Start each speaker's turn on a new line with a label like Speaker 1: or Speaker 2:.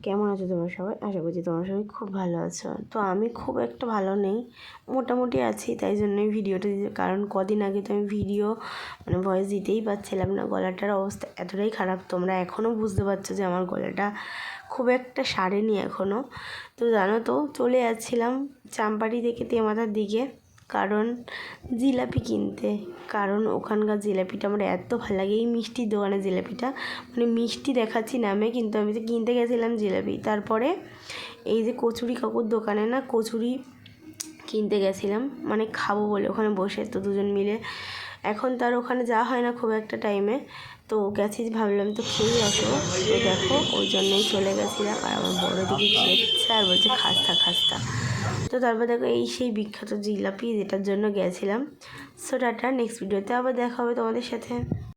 Speaker 1: কেমন আছো তোমরা সবাই? আশা করছি তোমরা সবাই খুব ভালো আছো। তো আমি খুব একটা ভালো নেই, মোটামুটি আছি, তাই জন্যই ভিডিওটা দিতে। কারণ কদিন আগে তো আমি ভিডিও ভয়েস দিতেই পারছিলাম না, গলাটার অবস্থা এতটাই খারাপ। তোমরা এখনও বুঝতে পারছো যে আমার গলাটা খুব একটা সারেনি এখনও। তো জানো তো, চলে যাচ্ছিলাম চাম্পাটি থেকে তেমাথার দিকে, কারণ জিলাপি কিনতে। কারণ ওখানকার জিলাপিটা আমার এত ভালো লাগে, এই মিষ্টির দোকানের জিলাপিটা। মিষ্টি দেখাচ্ছি নামে, কিন্তু আমি তো কিনতে গেছিলাম জিলাপি। তারপরে এই যে কচুরি কাকুর দোকানে না, কচুরি কিনতে গেছিলাম, খাবো বলে ওখানে বসে, তো দুজন মিলে। এখন তার ওখানে যাওয়া হয় না খুব একটা টাইমে, তো গেছি, ভাবলাম তো খেয়েই আসবো। তো দেখো, ওই জন্যই চলে গেছিলাম। আর আমার বড় দিকে খেয়েছে আর বলছে খাস্তা খাস্তা। তো তারপর দেখো, এই সেই বিখ্যাত জিলাপি যেটার জন্য গেছিলাম। সো টাটা, নেক্সট ভিডিওতে আবার দেখা হবে তোমাদের সাথে।